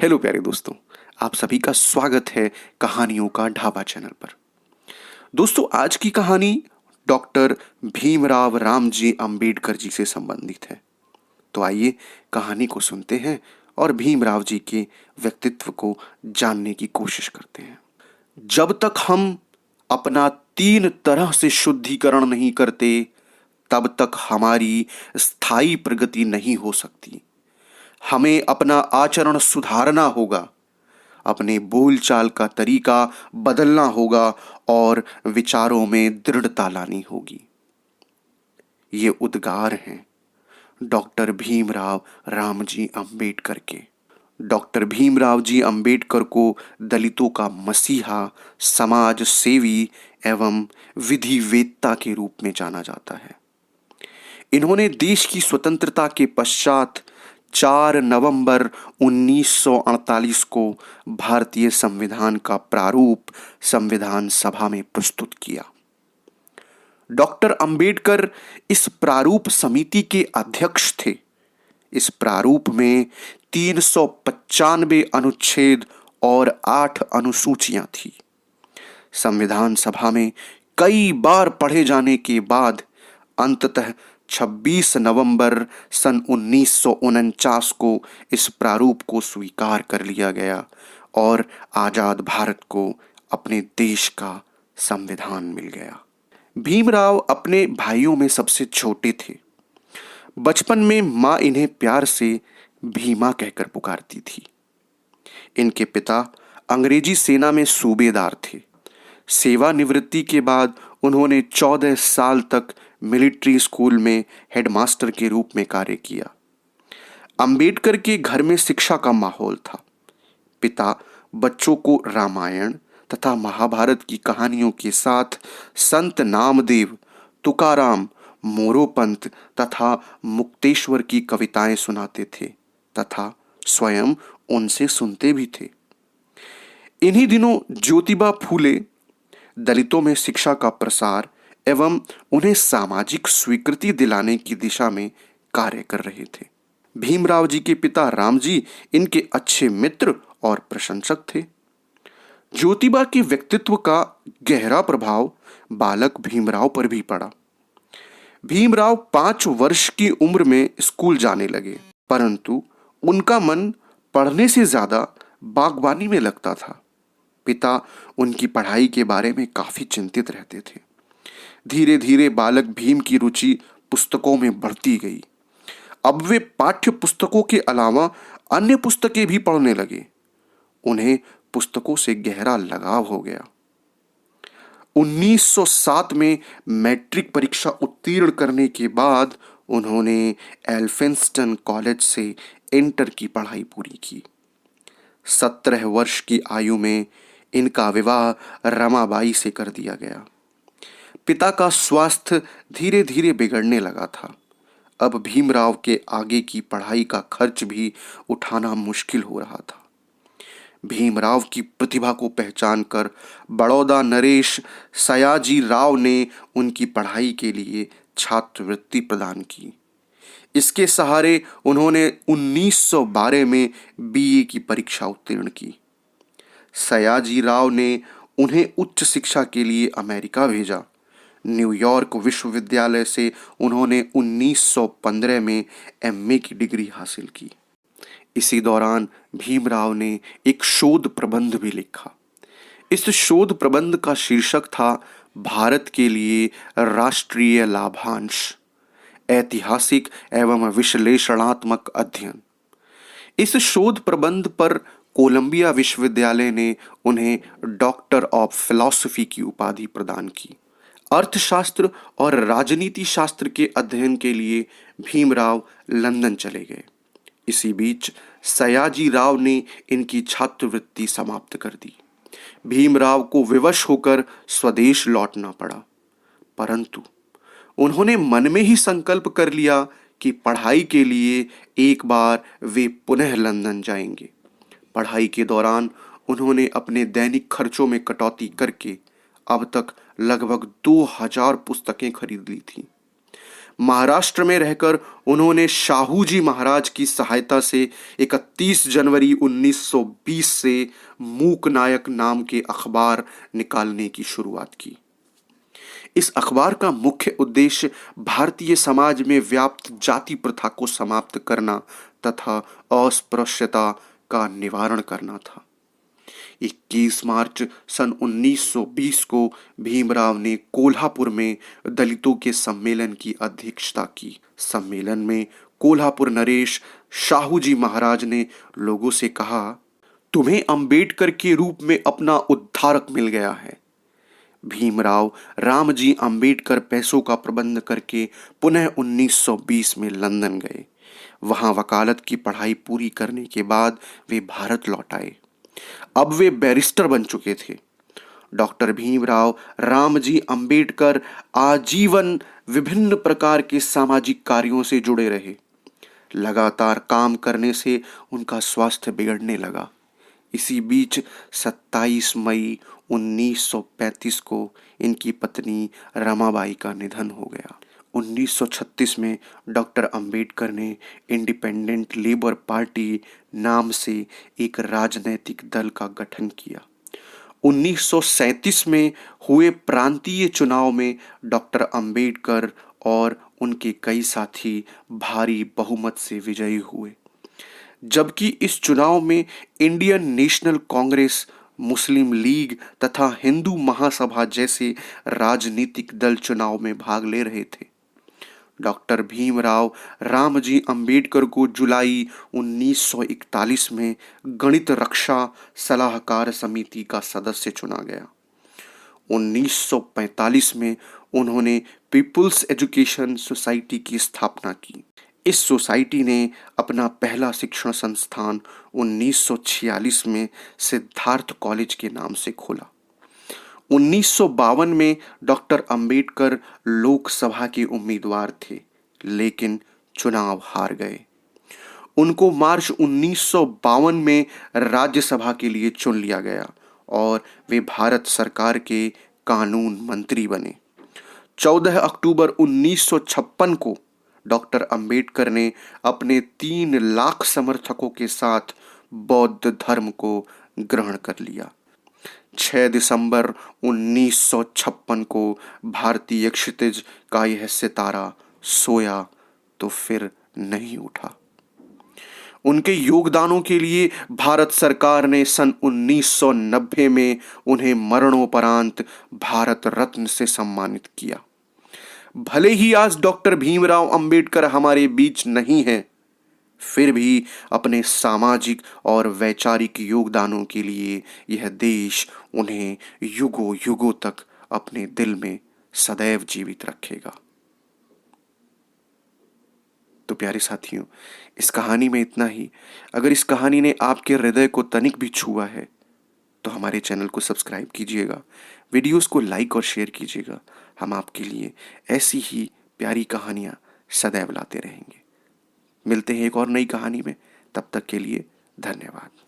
Hello प्यारे दोस्तों, आप सभी का स्वागत है कहानियों का ढाबा चैनल पर। दोस्तों, आज की कहानी डॉक्टर भीमराव रामजी अंबेडकर जी से संबंधित है। तो आइए कहानी को सुनते हैं और भीमराव जी के व्यक्तित्व को जानने की कोशिश करते हैं। जब तक हम अपना 3 तरह से शुद्धिकरण नहीं करते, तब तक हमारी स्थायी प्रगति नहीं हो सकती। हमें अपना आचरण सुधारना होगा, अपने बोलचाल का तरीका बदलना होगा और विचारों में दृढ़ता लानी होगी। ये उद्गार हैं डॉक्टर भीमराव रामजी अंबेडकर के। डॉक्टर भीमराव जी अंबेडकर को दलितों का मसीहा, समाज सेवी एवं विधिवेत्ता के रूप में जाना जाता है। इन्होंने देश की स्वतंत्रता के पश्चात 4 नवंबर 1948 को भारतीय संविधान का प्रारूप संविधान सभा में प्रस्तुत किया। डॉक्टर अंबेडकर इस प्रारूप समिति के अध्यक्ष थे। इस प्रारूप में 395 अनुच्छेद और 8 अनुसूचियां थी। संविधान सभा में कई बार पढ़े जाने के बाद अंततः 26 नवंबर सन 1949 को इस प्रारूप को स्वीकार कर लिया गया और आजाद भारत को अपने देश का संविधान मिल गया। भीमराव अपने भाइयों में सबसे छोटे थे। बचपन में मां इन्हें प्यार से भीमा कहकर पुकारती थी। इनके पिता अंग्रेजी सेना में सूबेदार थे। सेवानिवृत्ति के बाद उन्होंने 14 साल तक मिलिट्री स्कूल में हेडमास्टर के रूप में कार्य किया। अंबेडकर के घर में शिक्षा का माहौल था। पिता बच्चों को रामायण तथा महाभारत की कहानियों के साथ संत नामदेव, तुकाराम, मोरोपंत तथा मुक्तेश्वर की कविताएं सुनाते थे तथा स्वयं उनसे सुनते भी थे। इन्हीं दिनों ज्योतिबा फूले दलितों में शिक्षा का प्रसार एवं उन्हें सामाजिक स्वीकृति दिलाने की दिशा में कार्य कर रहे थे। भीमराव जी के पिता रामजी इनके अच्छे मित्र और प्रशंसक थे। ज्योतिबा के व्यक्तित्व का गहरा प्रभाव बालक भीमराव पर भी पड़ा। भीमराव 5 वर्ष की उम्र में स्कूल जाने लगे, परंतु उनका मन पढ़ने से ज्यादा बागवानी में लगता था। पिता उनकी पढ़ाई के बारे में काफी चिंतित रहते थे। धीरे धीरे बालक भीम की रुचि पुस्तकों में बढ़ती गई। अब वे पाठ्य पुस्तकों के अलावा अन्य पुस्तकें भी पढ़ने लगे। उन्हें पुस्तकों से गहरा लगाव हो गया। 1907 में मैट्रिक परीक्षा उत्तीर्ण करने के बाद उन्होंने एल्फिंस्टन कॉलेज से इंटर की पढ़ाई पूरी की। 17 वर्ष की आयु में इनका विवाह रमाबाई से कर दिया गया। पिता का स्वास्थ्य धीरे धीरे बिगड़ने लगा था। अब भीमराव के आगे की पढ़ाई का खर्च भी उठाना मुश्किल हो रहा था। भीमराव की प्रतिभा को पहचानकर बड़ौदा नरेश सयाजी राव ने उनकी पढ़ाई के लिए छात्रवृत्ति प्रदान की। इसके सहारे उन्होंने 1912 में बीए की परीक्षा उत्तीर्ण की। सयाजी राव ने उन्हें उच्च शिक्षा के लिए अमेरिका भेजा। न्यूयॉर्क विश्वविद्यालय से उन्होंने 1915 में एमए की डिग्री हासिल की। इसी दौरान भीमराव ने एक शोध प्रबंध भी लिखा। इस शोध प्रबंध का शीर्षक था भारत के लिए राष्ट्रीय लाभांश, ऐतिहासिक एवं विश्लेषणात्मक अध्ययन। इस शोध प्रबंध पर कोलंबिया विश्वविद्यालय ने उन्हें डॉक्टर ऑफ फिलॉसफी की उपाधि प्रदान की। अर्थशास्त्र और राजनीति शास्त्र के अध्ययन के लिए भीमराव लंदन चले गए। इसी बीच सयाजी राव ने इनकी छात्रवृत्ति समाप्त कर दी। भीमराव को विवश होकर स्वदेश लौटना पड़ा, परंतु उन्होंने मन में ही संकल्प कर लिया कि पढ़ाई के लिए एक बार वे पुनः लंदन जाएंगे। पढ़ाई के दौरान उन्होंने अपने दैनिक खर्चों में कटौती करके अब तक लगभग 2000 पुस्तकें खरीद ली थी। महाराष्ट्र में रहकर उन्होंने शाहूजी महाराज की सहायता से 31 जनवरी 1920 से मूक नायक नाम के अखबार निकालने की शुरुआत की। इस अखबार का मुख्य उद्देश्य भारतीय समाज में व्याप्त जाति प्रथा को समाप्त करना तथा अस्पृश्यता का निवारण करना था। 21 मार्च सन 1920 को भीमराव ने कोल्हापुर में दलितों के सम्मेलन की अध्यक्षता की। सम्मेलन में कोल्हापुर नरेश शाहूजी महाराज ने लोगों से कहा, तुम्हें अंबेडकर के रूप में अपना उद्धारक मिल गया है। भीमराव रामजी अंबेडकर पैसों का प्रबंध करके पुनः 1920 में लंदन गए। वहां वकालत की पढ़ाई पूरी करने के बाद वे भारत लौट आए। अब वे बैरिस्टर बन चुके थे। डॉक्टर भीमराव रामजी अंबेडकर आजीवन विभिन्न प्रकार के सामाजिक कार्यों से जुड़े रहे। लगातार काम करने से उनका स्वास्थ्य बिगड़ने लगा। इसी बीच 27 मई 1935 को इनकी पत्नी रमाबाई का निधन हो गया। 1936 में डॉक्टर अंबेडकर ने इंडिपेंडेंट लेबर पार्टी नाम से एक राजनैतिक दल का गठन किया। 1937 में हुए प्रांतीय चुनाव में डॉक्टर अंबेडकर और उनके कई साथी भारी बहुमत से विजयी हुए, जबकि इस चुनाव में इंडियन नेशनल कांग्रेस, मुस्लिम लीग तथा हिंदू महासभा जैसे राजनीतिक दल चुनाव में भाग ले रहे थे। डॉक्टर भीमराव रामजी अंबेडकर को जुलाई 1941 में गणित रक्षा सलाहकार समिति का सदस्य चुना गया। 1945 में उन्होंने पीपुल्स एजुकेशन सोसाइटी की स्थापना की। इस सोसाइटी ने अपना पहला शिक्षण संस्थान 1946 में सिद्धार्थ कॉलेज के नाम से खोला। 1952 में डॉक्टर अंबेडकर लोकसभा के उम्मीदवार थे, लेकिन चुनाव हार गए। उनको मार्च 1952 में राज्यसभा के लिए चुन लिया गया और वे भारत सरकार के कानून मंत्री बने। 14 अक्टूबर 1956 को डॉक्टर अंबेडकर ने अपने 3 लाख समर्थकों के साथ बौद्ध धर्म को ग्रहण कर लिया। 6 दिसंबर 1956 को भारतीय क्षितिज का यह सितारा सोया तो फिर नहीं उठा। उनके योगदानों के लिए भारत सरकार ने सन 1990 में उन्हें मरणोपरांत भारत रत्न से सम्मानित किया। भले ही आज डॉक्टर भीमराव अंबेडकर हमारे बीच नहीं हैं, फिर भी अपने सामाजिक और वैचारिक योगदानों के लिए यह देश उन्हें युगों युगों तक अपने दिल में सदैव जीवित रखेगा। तो प्यारे साथियों, इस कहानी में इतना ही। अगर इस कहानी ने आपके हृदय को तनिक भी छुआ है तो हमारे चैनल को सब्सक्राइब कीजिएगा, वीडियोस को लाइक और शेयर कीजिएगा। हम आपके लिए ऐसी ही प्यारी कहानियाँ सदैव लाते रहेंगे। मिलते हैं एक और नई कहानी में, तब तक के लिए धन्यवाद।